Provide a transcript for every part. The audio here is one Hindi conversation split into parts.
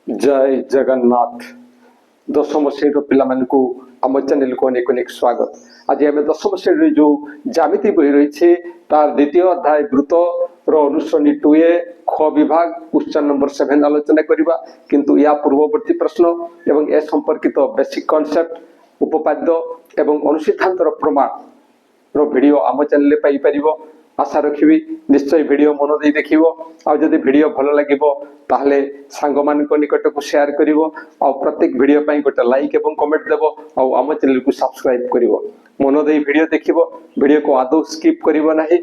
जय जगन्नाथ। दशम श्रेणी पिलामानकु आम चैनल को अनेक अनेक स्वागत। आज आम दशम श्रेणी जो ज्यामिति बही रही तार द्वितीय अध्याय वृत्त अनुश्रेणी 2A ख विभाग क्वेश्चन नंबर 7 आलोचना करबा। किंतु या पूर्ववर्ती प्रश्न एवं ए संपर्कित बेसिक कॉन्सेप्ट उपपाद्य एवं अनुसिद्धांतर प्रमाण रो वीडियो आम चैनल पाई परिबो। आशा रखिबी निश्चय वीडियो मन दे देखिबो। आ जदि वीडियो भलो लागिबो ताहले सांग मान को निकट को शेयर करिवो। आ प्रत्येक वीडियो पई गोटे लाइक एवं कमेंट देबो। आ आम चैनल को सब्सक्राइब करिवो। मन दे वीडियो देखिबो। वीडियो को आदौ स्किप करिवो नाही।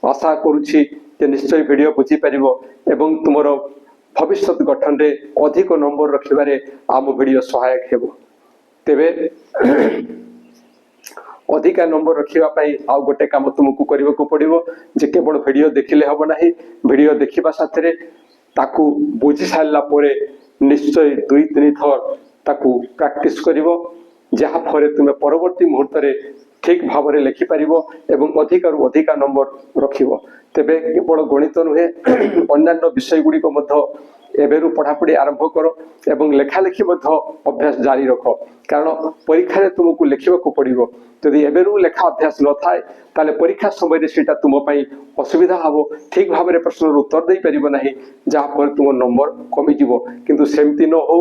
आशा करूछि जे निश्चय वीडियो बुझी परिबो एवं तुमरो भविष्य गठन रे अधिक नंबर रखिबारे आम वीडियो सहायक हेबो। तेबे अधिका नंबर रखिबाई आउ गोटे काम तुमको करने को पड़ो जे केवल वीडियो देखिले हम ना। वीडियो देखा साथ ताकू बुझी सारा निश्चय 2-3 थर ताकू प्रैक्टिस करिवो। जहा फरे तुमे परवर्ती मुहूर्त रे ठीक भाव में लिखिपार एवं अधिक रु अधिका नंबर रखिवो। तेबे केवल गणित नुहे अन्य विषय गुड़िक एबेरु पढ़ापढ़ी आरंभ कर एवं लेखा लेखी अभ्यास जारी रख। कारण परीक्षा तुमको लिखा पड़ो। जदि एबेरु लेखा अभ्यास न थाए ताले परीक्षा समय सेटा तुम पई असुविधा हबो। ठीक भाव में प्रश्न उत्तर दे परिबो नाही, जहा पर तुम नंबर कमी जिवो। किंतु सेमती न हो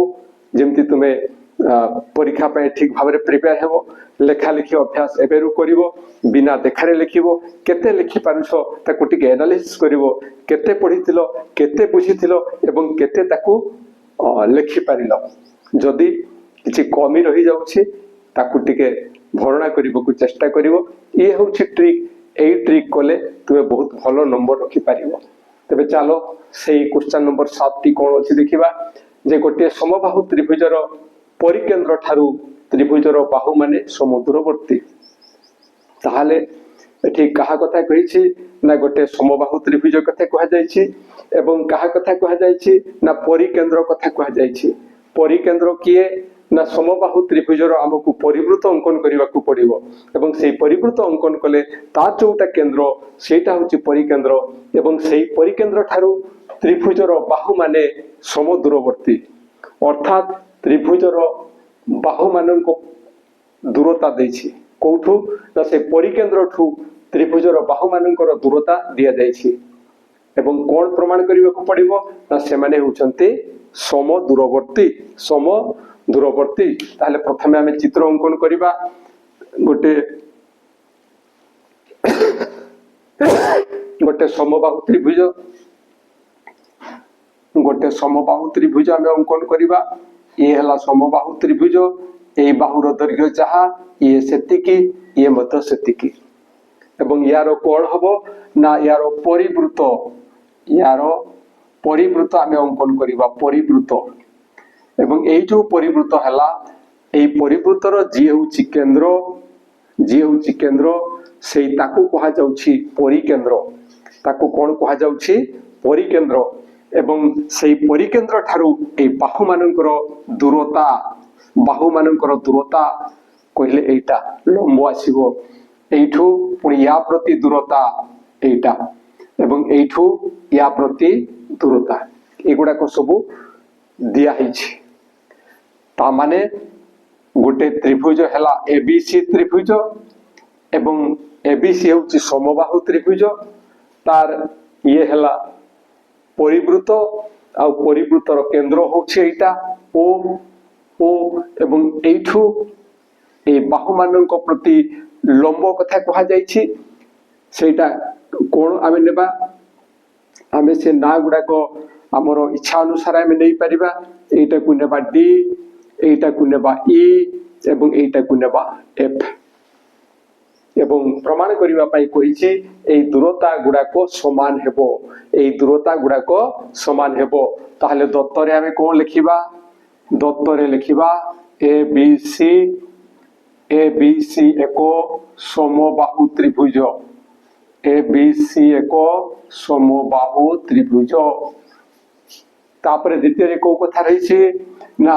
जेमती तुमे परीक्षा पे ठीक भाव में प्रिपेयर हेबो। लेखा लिखी अभ्यास एबेरु करिवो। बिना देखारे लिखिवो। केते लिखि पारुछो ताकू टिके एनालिसिस करिवो। केते पढिथिलो, केते बुझिथिलो एवं केते ताकू लिखि पारिलो। जदि किछि कमी रही जाउछि ताकू टिके भरणा करिवो चेष्टा करिवो। ये होछि ट्रिक। एई ट्रिक कोले तुमे बहुत भलो नंबर रखि पारिवो। तबे चलो सेही क्वेश्चन नंबर 7 टी कोन अछि देखिबा। जे गोटे समबाहु त्रिभुजर परिकेंद्र ठारू त्रिभुजर बाहु माने समुद्रवर्ती। ताहाले एठी कहा कथा कहिछि ना गोटे समबाहु त्रिभुज कथा कहा जायछि एवं कहा कथा कहा जायछि ना परिकेंद्र कथा कहा जायछि। परिकेंद्र किए ना समबाहु त्रिभुजर आमको परिवृत्त अंकन करने को पड़ो एवं से परिवृत्त अंकन कले तार जोटा केंद्र सेटा होछि परिकेंद्र एवं सेही परिकेंद्र ठारू त्रिभुजर बाहु माने समदूरवर्ती। अर्थात त्रिभुजर बाहु मानक दूरता देछि कोठू ना से परिकेंद्र ठू त्रिभुजर बाहु मानकर दूरता दिया जायछि। एवं कोन प्रमाण करने को पड़ो ना से माने होचंती समदूरवर्ती। समदूरवर्ती ताहले प्रथमे आमे चित्र अंकन करिबा। गोटे गोटे समबाहु त्रिभुज आमे अंकन करिबा। ये हला समबाहु त्रिभुज। ए बाहुर दैर्घ्य जहा ये सेतिकी ये मत सेतिकी एवं यार कोण हबो ना यार परिवृत्त आमे अंकन करिबा। परिवृत्त एवं एई जो परिवृत्त हला एई परिवृत्तर जी होछि केंद्र सेई ताकू कहा जाउछि परिकेंद्र। ताकू कोन कहा जाउछि परिकेंद्र। एवं सेई परिकेंद्र ठारू एई बाहु मानकर दूरता कहले एटा लंब आसीबो। एठू पुणी या प्रति दूरता एटा एवं एठू या प्रति दूरता एगुडा को सब दिया हिछि। ता माने गोटे त्रिभुज हला एबीसी त्रिभुज एवं एबीसी होछि समबाहु त्रिभुज। तार ये हला परिवृत्त आ परिवृत्तर केंद्र होछि एटा ओ एवं एठू ए बाहु मानक प्रति लंब कथा कहा जायछि। सेटा कोन आमे नेबा। आमे से ना गुडा को हमरो इच्छा अनुसार आमे नै परिबा। एटा को नेबा डी, एटा को नेबा ई एवं एटा को नेबा एफ। एवं प्रमाण करिबा पई कहिछि एई दूरता गुडा को समान हेबो। एई दूरता गुडा को समान हेबो। ताहले दत्तरे आमे कोन लिखिबा। दत्तरे लिखिबा एबीसी एको समबाहु त्रिभुज। एबीसी एको समबाहु त्रिभुज। तापरे द्वितीय रे को कथा रहिछि ना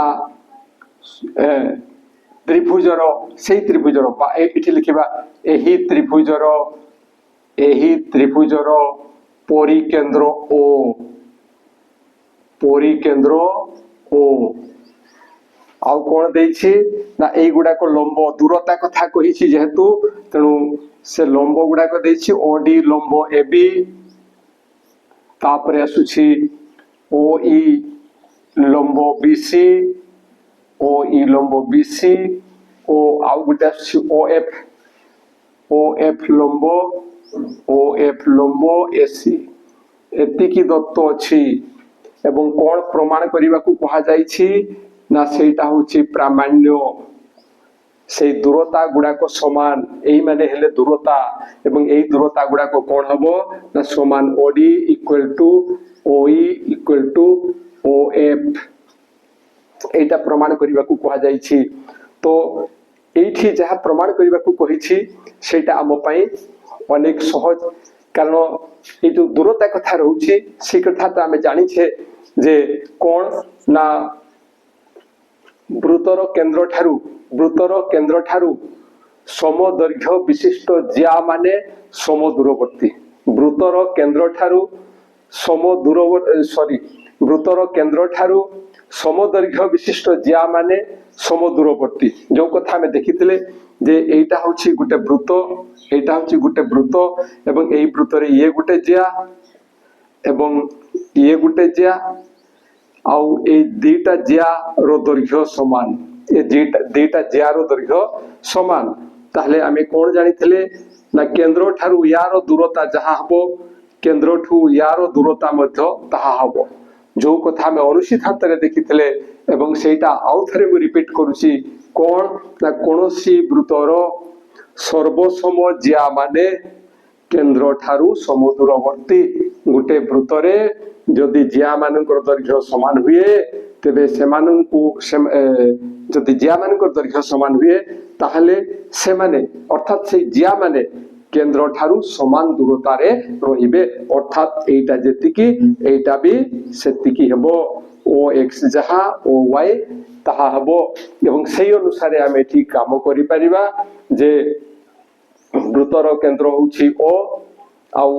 त्रिभुजर सेही त्रिभुजर बा एठी लिखिबा एही त्रिभुजर परिकेंद्र ओ ओ आउ कौन देछि ना एई गुडा को लंब दूरता कथा कहिछि जेहेतु तेणु से लंब गुडा को देछि ओडी लंब एबी तापरे आसुछि ओ ई लंब बीसी ओ ई लंब बीसी ओ आउ गुटा आसुछि ओ एफ लंब एसी एतिकी दत्त अछि एवं कौन प्रमाण करने को कहा जाइछि ना सेटा होछि प्रामाण्य से दूरता गुड़ाक समान एही माने हेले दूरता एवं एही दूरता गुड़ाक कौन हबो ना समान ओडी इक्वल टू ओई इक्वल टू ओएफ एटा प्रमाण करने को कहा जाइछि। तो एठी जहाँ प्रमाण करने को कहिछि सेटा आम पई अनेक सहज कारण ये जो दूरता कथा रहउछि से कथा तो आमे जानि छे जे कौन ना वृत्तर केंद्र ठारू समदैर्घ्य विशिष्ट ज्या माने समदूरवर्ती वृत्तर केंद्र ठारू वृत्तर केंद्र ठारू समदैर्घ्य विशिष्ट ज्या माने समदूरवर्ती जो कथा आमे देखिथिले जे एटा होछि गुटे वृत्त एटा होछि गुटे वृत्त एवं एई वृत्त रे ये गुटे ज्या एवं ये गुटे ज्या आउ ए दीटा ज्या रो दैर्घ्य समान ए दीटा ज्या रो दैर्घ्य समान ताहले आमे कोन जानिथिले ना केंद्र ठारू यारो दूरता जहा हबो केंद्र ठू यारो दूरता मध्य ताहा हबो जो कथा में अनुसिद्धांत रे देखिथिले एवं सेटा आउ थरे मु रिपीट करूची कोन ना कोनोसी वृत्तर सर्वसम ज्या माने केंद्र ठारू समदूरवर्ती गुटे वृत्तरे जदि ज्या मानकर दैर्घ्य समान हुए तेबे सेमानंकु जदि ज्या मानकर दैर्घ्य समान हुए ताहले सेमाने अर्थात से ज्या माने केंद्र ठारू समान दूरता रे रहिबे अर्थात एटा जेतिकी एटा भी सेतिकी हेबो ओ एक्स जहा ओ वाई ताहा हेबो एवं सेही अनुसार आमे ठीक काम करि परिबा जे वृत्तर केंद्र होछि ओ आउ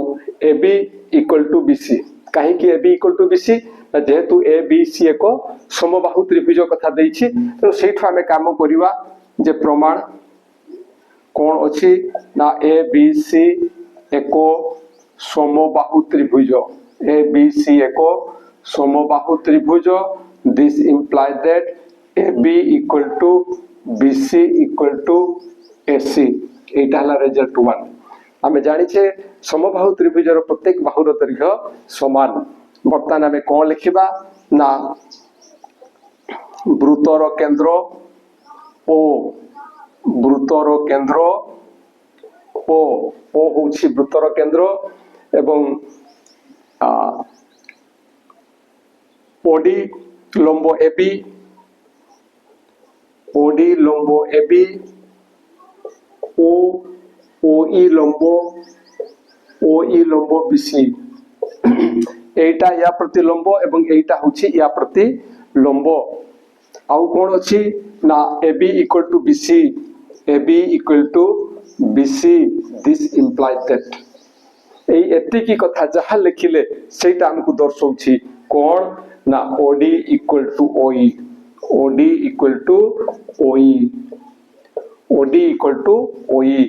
एबी इक्वल टू बीसी कहीं कि एबी इक्वल टू बीसी जेहेतु ए बी सी एक समबाहु त्रिभुज कथा देछि तो सेठु आमे काम करिवा जे प्रमाण कोन अछि ना ए बी सी एक समबाहु त्रिभुज ए बी सी एक समबाहु त्रिभुज this imply that A B equal to B C equal to AC एटा हला रिजल्ट 1 आमे जानि छे समबाहु त्रिभुजर प्रत्येक बाहुर दैर्घ्य समान बर्तमान आमे कोन लिखिबा ना वृत्तर केंद्र ओ होछि वृत्तर केंद्र एवं ओडी लंब एबी ओ ई लंब बीसी एटा या प्रति लंब एवं एटा होछि या प्रति लंब आउ कोन अछि ना AB equal to BC this implies that एति की कथा जहा लिखिले सेटा हमकु दर्शौछि कोन ना OD इक्वल टू OE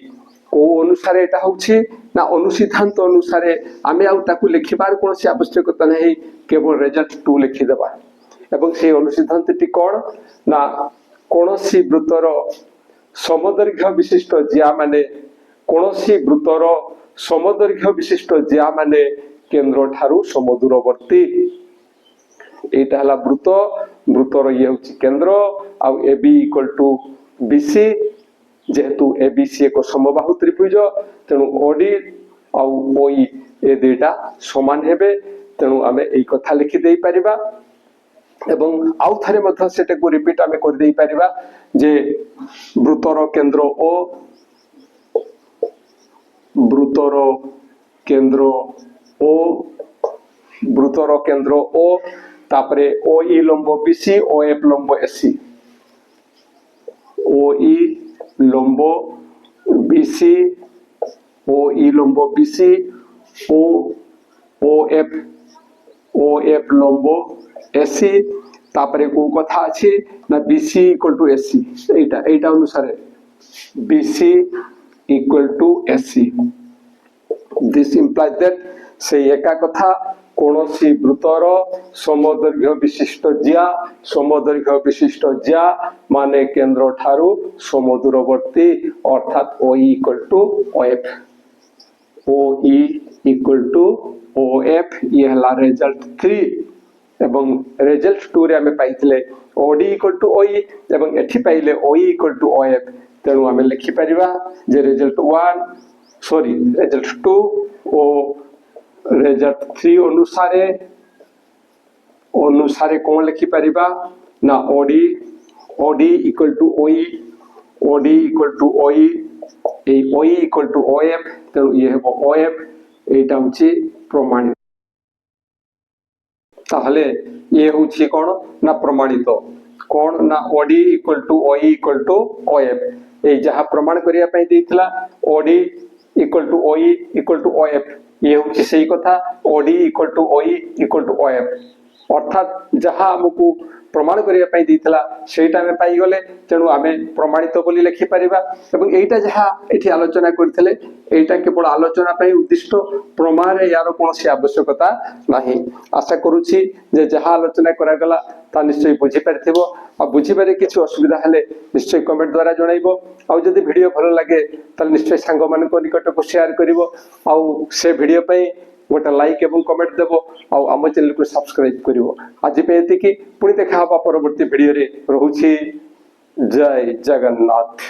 को अनुसार एटा होछि ना अनुसिद्धांत अनुसार आमे आउ ताकू लिखिबार कोनसी आवश्यकता नहीं केवल रिजल्ट 2 लिखि देबा एवं से अनुसिद्धांतटी कोन ना कोनसी वृत्तर समदैर्घ्य विशिष्ट ज्या माने कोनसी वृत्तर समदैर्घ्य विशिष्ट ज्या माने केंद्र ठारू समदूरवर्ती एटा हला वृत्तर ये होछि केंद्र आउ AB इक्वल टू BC जेहेतु ABC एक समबाहु त्रिभुज तेणु OD आउ OE ए दुईटा समान हेबे तेणु आमे एई कथा लिखि देई परिबा एवं आउ थरे मध्य सेटे को रिपीट आमे कर देई परिबा जे वृत्तर केंद्र ओ तापरे OE लंब BC OF लंब SC OE लंब BC OE लंब BC OF लंब SC तापरे को कथा अछि ना BC इक्वल टू SC एटा अनुसार BC equal to SC this implies that से एका कथा कोनोसी वृत्तर समदैर्घ्य विशिष्ट ज्या माने केंद्र ठारू समदूरवर्ती अर्थात OE equal to OF OE equal to OF ये हला रिजल्ट 3 एवं रिजल्ट 2 रे हमें पाइथिले OD इक्वल टू OE एवं एठी पाइले OE इक्वल टू OF तेणु हमें लिखि परिबा जे रिजल्ट 2 ओ रिजल्ट 3 अनुसारे कौन लिखि परिबा ना OD equal to OE OD equal to OE ए OE इक्वल टू OF तेणु ये है OF एटा होची प्रमाणित ताहले ये होची कोन ना प्रमाणित कोन ना OD equal to OE equal to OF ए जहा प्रमाण करिया पई देथिला OD equal to OE equal to OF ये होची सही कथा OD equal to OE equal to OF अर्थात जहा हमकु प्रमाण करिया पई देथिला सेटा में पाई गले तेणु आमे प्रमाणित बोली लिखि परिबा एवं एटा जहा एठी आलोचना करथिले एटा केवल आलोचना पई उद्दिष्ट प्रमाण यार कोनोसी आवश्यकता नाही आशा करूछि जे जहा आलोचना करा गला ता निश्चय बुझी परथिबो आ बुझी पारे किछि असुविधा हले निश्चय कमेंट द्वारा जणाइबो आ जदि वीडियो भलो लागे ता निश्चय सांग मान को निकट को शेयर करिवो आ से वीडियो पई गोटे लाइक एवं कमेंट देबो आ आम चैनल को सब्सक्राइब करिवो आज पे एति कि पुणी देखा परवर्ती वीडियो रे रहूछि जय जगन्नाथ।